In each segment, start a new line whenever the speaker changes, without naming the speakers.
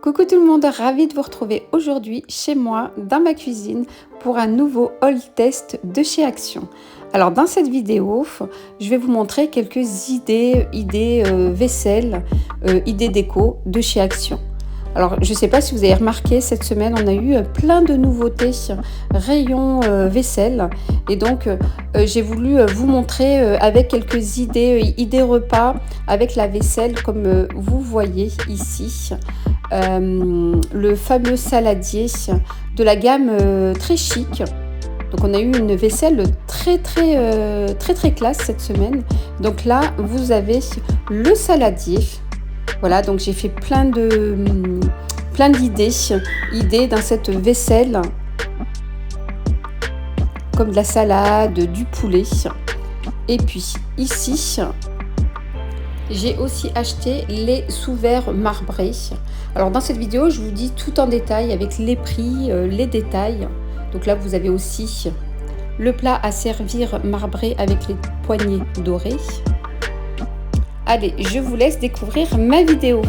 Coucou tout le monde, ravie de vous retrouver aujourd'hui chez moi, dans ma cuisine, pour un nouveau haul test de chez Action. Alors dans cette vidéo, je vais vous montrer quelques idées vaisselle, idées déco de chez Action. Alors je ne sais pas si vous avez remarqué, cette semaine on a eu plein de nouveautés rayon vaisselle et donc j'ai voulu vous montrer avec quelques idées repas avec la vaisselle comme vous voyez ici. Le fameux saladier de la gamme très chic. Donc on a eu une vaisselle très classe cette semaine. Donc là vous avez le saladier. Voilà, donc j'ai fait plein d'idées dans cette vaisselle, comme de la salade, du poulet. Et puis ici j'ai aussi acheté les sous-verres marbrés. Alors dans cette vidéo, je vous dis tout en détail avec les prix, les détails. Donc là, vous avez aussi le plat à servir marbré avec les poignées dorées. Allez, je vous laisse découvrir ma vidéo.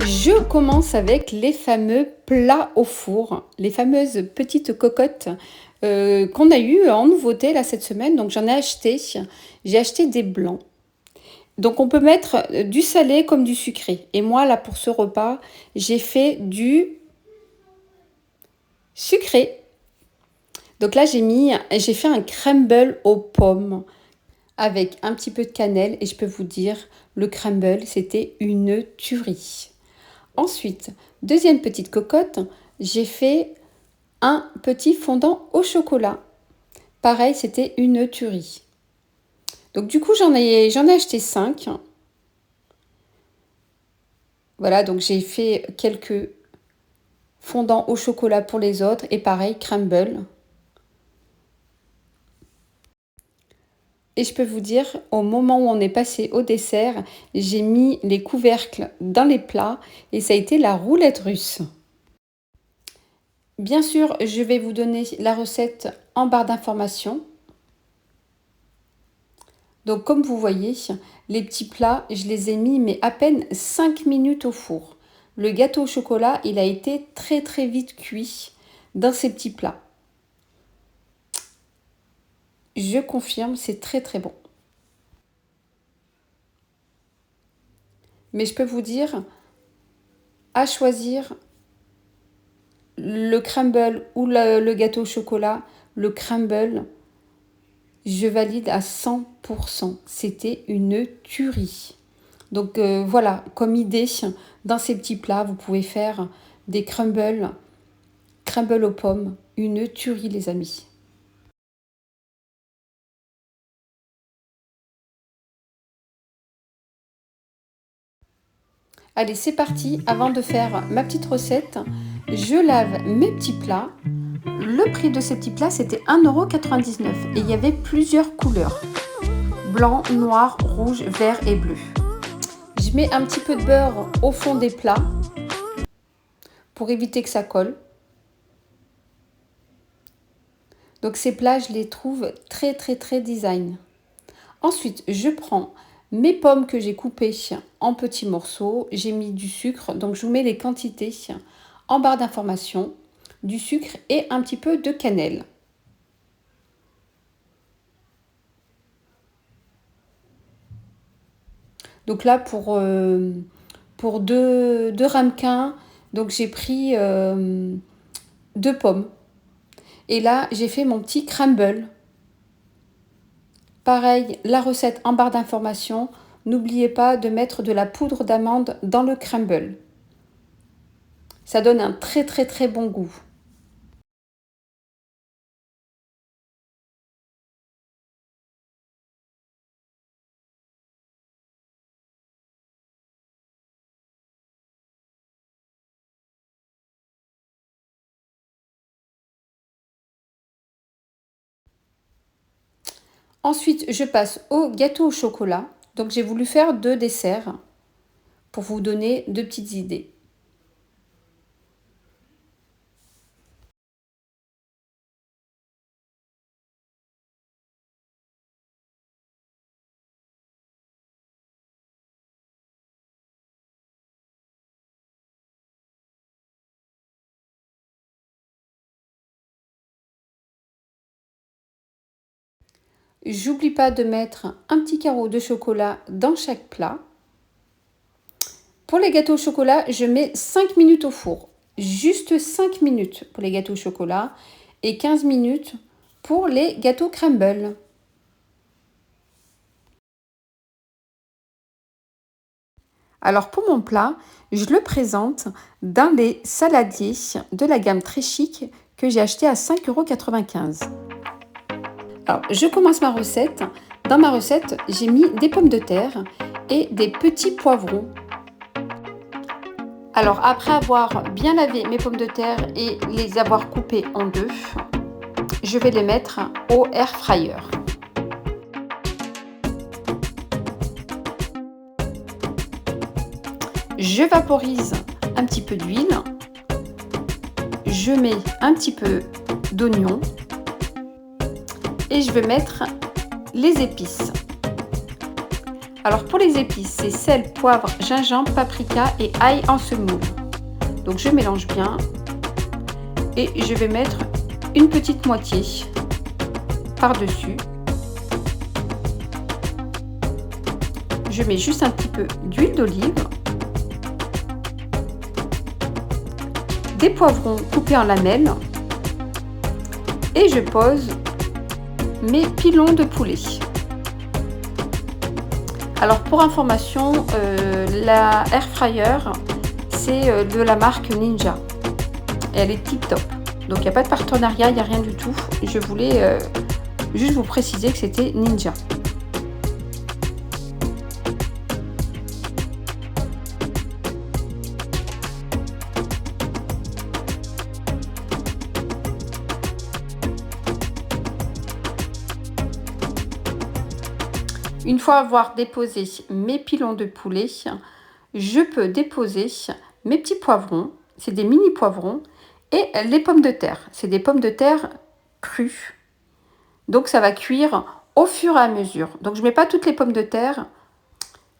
Je commence avec les fameux plats au four, les fameuses petites cocottes qu'on a eu en nouveauté là cette semaine. Donc j'en ai acheté. J'ai acheté des blancs. Donc on peut mettre du salé comme du sucré. Et moi là pour ce repas, j'ai fait du sucré. Donc là j'ai fait un crumble aux pommes avec un petit peu de cannelle et je peux vous dire le crumble c'était une tuerie. Ensuite, deuxième petite cocotte, j'ai fait un petit fondant au chocolat. Pareil, c'était une tuerie. Donc du coup, j'en ai acheté 5. Voilà, donc j'ai fait quelques fondants au chocolat pour les autres et pareil, crumble. Et je peux vous dire, au moment où on est passé au dessert, j'ai mis les couvercles dans les plats et ça a été la roulette russe. Bien sûr, je vais vous donner la recette en barre d'informations. Donc comme vous voyez, les petits plats, je les ai mis mais à peine 5 minutes au four. Le gâteau au chocolat, il a été très vite cuit dans ces petits plats. Je confirme, c'est très bon. Mais je peux vous dire, à choisir le crumble ou le gâteau au chocolat, le crumble, je valide à 100%. C'était une tuerie. Donc voilà, comme idée, dans ces petits plats, vous pouvez faire des crumbles aux pommes, une tuerie les amis. Allez, c'est parti. Avant de faire ma petite recette, je lave mes petits plats. Le prix de ces petits plats, c'était 1,99 € et il y avait plusieurs couleurs. Blanc, noir, rouge, vert et bleu. Je mets un petit peu de beurre au fond des plats pour éviter que ça colle. Donc ces plats, je les trouve très design. Ensuite, je prends mes pommes que j'ai coupées en petits morceaux. J'ai mis du sucre, donc je vous mets les quantités en barre d'information. Du sucre et un petit peu de cannelle. Donc là, pour deux ramequins, donc j'ai pris 2 pommes. Et là, j'ai fait mon petit crumble. Pareil, la recette en barre d'information. N'oubliez pas de mettre de la poudre d'amande dans le crumble. Ça donne un très bon goût. Ensuite, je passe au gâteau au chocolat. Donc, j'ai voulu faire 2 desserts pour vous donner 2 petites idées. J'oublie pas de mettre un petit carreau de chocolat dans chaque plat. Pour les gâteaux au chocolat, je mets 5 minutes au four. Juste 5 minutes pour les gâteaux au chocolat et 15 minutes pour les gâteaux crumble. Alors pour mon plat, je le présente dans les saladiers de la gamme très chic que j'ai acheté à 5,95 €. Alors je commence ma recette. Dans ma recette, j'ai mis des pommes de terre et des petits poivrons. Alors après avoir bien lavé mes pommes de terre et les avoir coupées en deux, je vais les mettre au air fryer. Je vaporise un petit peu d'huile. Je mets un petit peu d'oignon et je vais mettre les épices. Alors pour les épices, c'est sel, poivre, gingembre, paprika et ail en semoule. Donc je mélange bien et je vais mettre une petite moitié par-dessus. Je mets juste un petit peu d'huile d'olive, des poivrons coupés en lamelles et je pose mes pilons de poulet. Alors pour information, la air fryer c'est de la marque Ninja et elle est tip top. Donc il n'y a pas de partenariat, il n'y a rien du tout. Je voulais juste vous préciser que c'était Ninja. Une fois avoir déposé mes pilons de poulet, je peux déposer mes petits poivrons, c'est des mini poivrons, et les pommes de terre. C'est des pommes de terre crues. Donc ça va cuire au fur et à mesure. Donc je ne mets pas toutes les pommes de terre.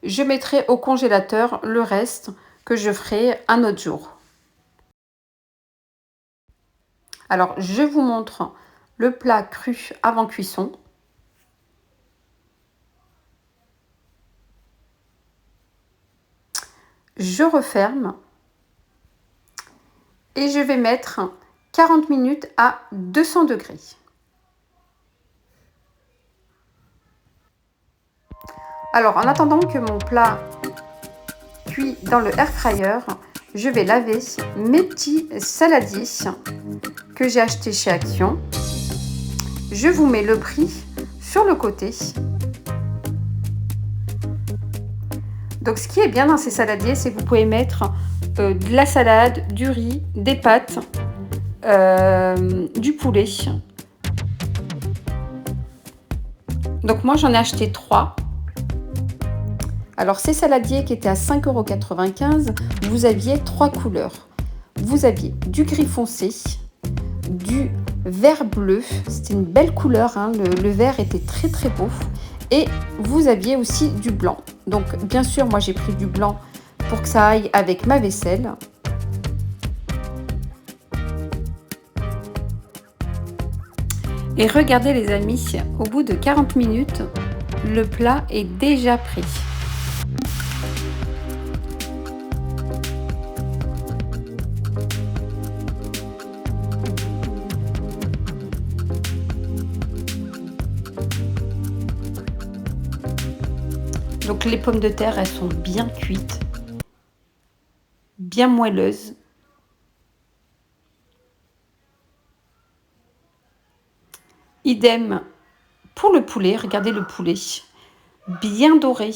Je mettrai au congélateur le reste que je ferai un autre jour. Alors je vous montre le plat cru avant cuisson. Je referme et je vais mettre 40 minutes à 200 degrés. Alors en attendant que mon plat cuit dans le air fryer, je vais laver mes petits saladiers que j'ai achetés chez Action. Je vous mets le prix sur le côté. Donc ce qui est bien dans ces saladiers, c'est que vous pouvez mettre de la salade, du riz, des pâtes, du poulet. Donc moi j'en ai acheté 3. Alors ces saladiers qui étaient à 5,95 €, vous aviez 3 couleurs. Vous aviez du gris foncé, du vert bleu, c'était une belle couleur, hein, le vert était très très beau. Et vous aviez aussi du blanc. Donc bien sûr, moi j'ai pris du blanc pour que ça aille avec ma vaisselle. Et regardez les amis, au bout de 40 minutes, le plat est déjà prêt. Donc les pommes de terre, elles sont bien cuites, bien moelleuses. Idem pour le poulet, regardez le poulet, bien doré.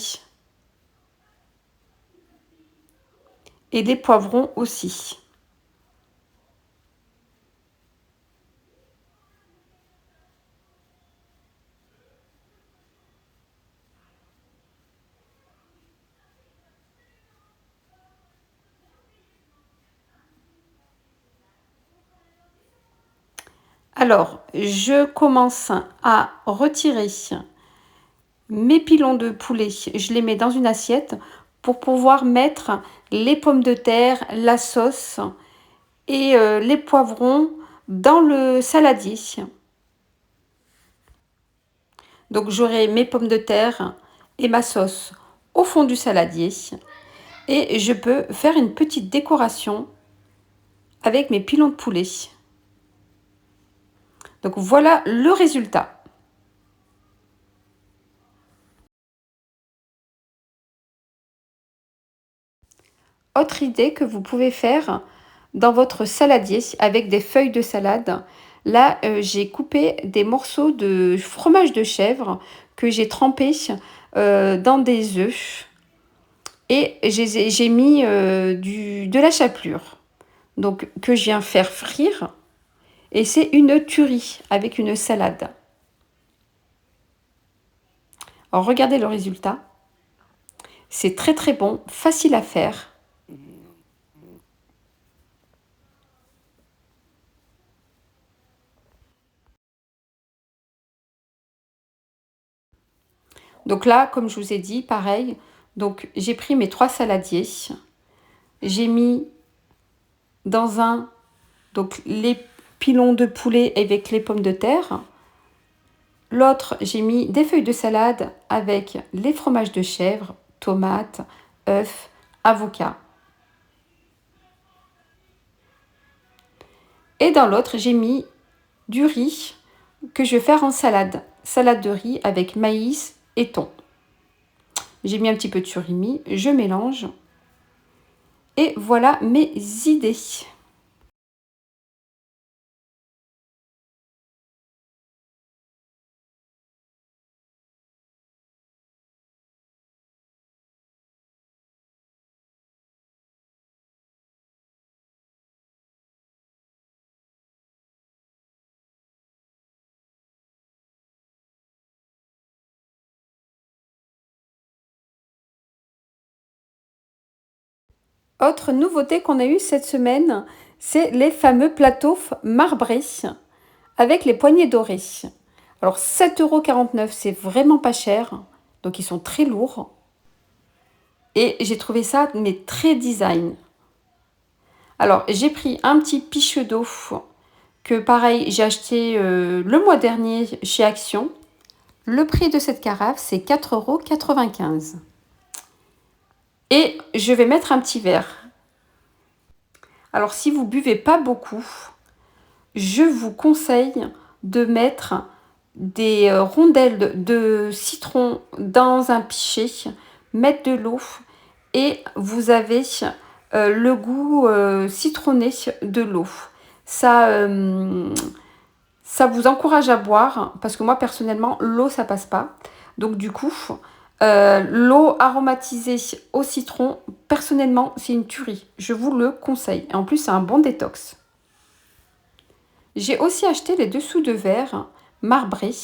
Et des poivrons aussi. Alors, je commence à retirer mes pilons de poulet. Je les mets dans une assiette pour pouvoir mettre les pommes de terre, la sauce et les poivrons dans le saladier. Donc j'aurai mes pommes de terre et ma sauce au fond du saladier. Et je peux faire une petite décoration avec mes pilons de poulet. Donc voilà le résultat. Autre idée que vous pouvez faire dans votre saladier avec des feuilles de salade. Là, j'ai coupé des morceaux de fromage de chèvre que j'ai trempé dans des œufs. Et j'ai mis de la chapelure, donc que je viens faire frire. Et c'est une tuerie avec une salade. Alors regardez le résultat. C'est très très bon, facile à faire. Donc là, comme je vous ai dit, pareil. Donc j'ai pris mes 3 saladiers. J'ai mis dans un donc les pilons de poulet avec les pommes de terre. L'autre, j'ai mis des feuilles de salade avec les fromages de chèvre, tomates, œufs, avocat. Et dans l'autre, j'ai mis du riz que je vais faire en salade. Salade de riz avec maïs et thon. J'ai mis un petit peu de surimi, je mélange. Et voilà mes idées. Autre nouveauté qu'on a eue cette semaine, c'est les fameux plateaux marbrés avec les poignées dorées. Alors 7,49 €, c'est vraiment pas cher, donc ils sont très lourds. Et j'ai trouvé ça mais très design. Alors j'ai pris un petit pichet d'eau que pareil j'ai acheté le mois dernier chez Action. Le prix de cette carafe c'est 4,95 €. Et je vais mettre un petit verre. Alors si vous buvez pas beaucoup, je vous conseille de mettre des rondelles de citron dans un pichet, mettre de l'eau et vous avez le goût citronné de l'eau. Ça vous encourage à boire parce que moi personnellement l'eau ça passe pas. Donc du coup l'eau aromatisée au citron, personnellement c'est une tuerie. Je vous le conseille. Et en plus c'est un bon détox. J'ai aussi acheté les dessous de verre marbrés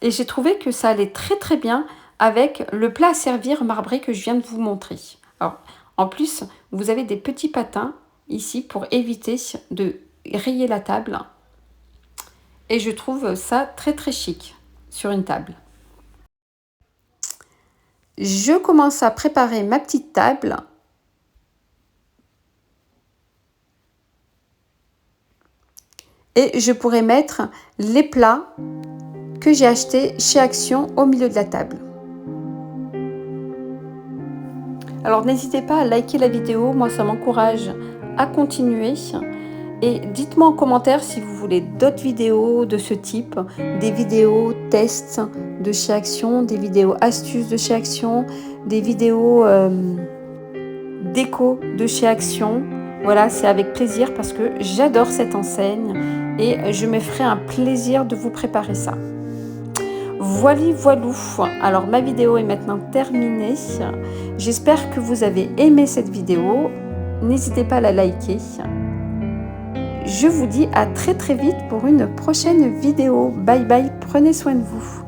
et j'ai trouvé que ça allait très très bien avec le plat à servir marbré que je viens de vous montrer. Alors, en plus, vous avez des petits patins ici pour éviter de rayer la table. Et je trouve ça très très chic sur une table. Je commence à préparer ma petite table. Et je pourrais mettre les plats que j'ai achetés chez Action au milieu de la table. Alors n'hésitez pas à liker la vidéo, moi ça m'encourage à continuer. Et dites-moi en commentaire si vous voulez d'autres vidéos de ce type, des vidéos tests de chez Action, des vidéos astuces de chez Action, des vidéos déco de chez Action. Voilà, c'est avec plaisir parce que j'adore cette enseigne et je me ferai un plaisir de vous préparer ça. Voilà, voilou. Alors ma vidéo est maintenant terminée. J'espère que vous avez aimé cette vidéo. N'hésitez pas à la liker. Je vous dis à très très vite pour une prochaine vidéo. Bye bye, prenez soin de vous.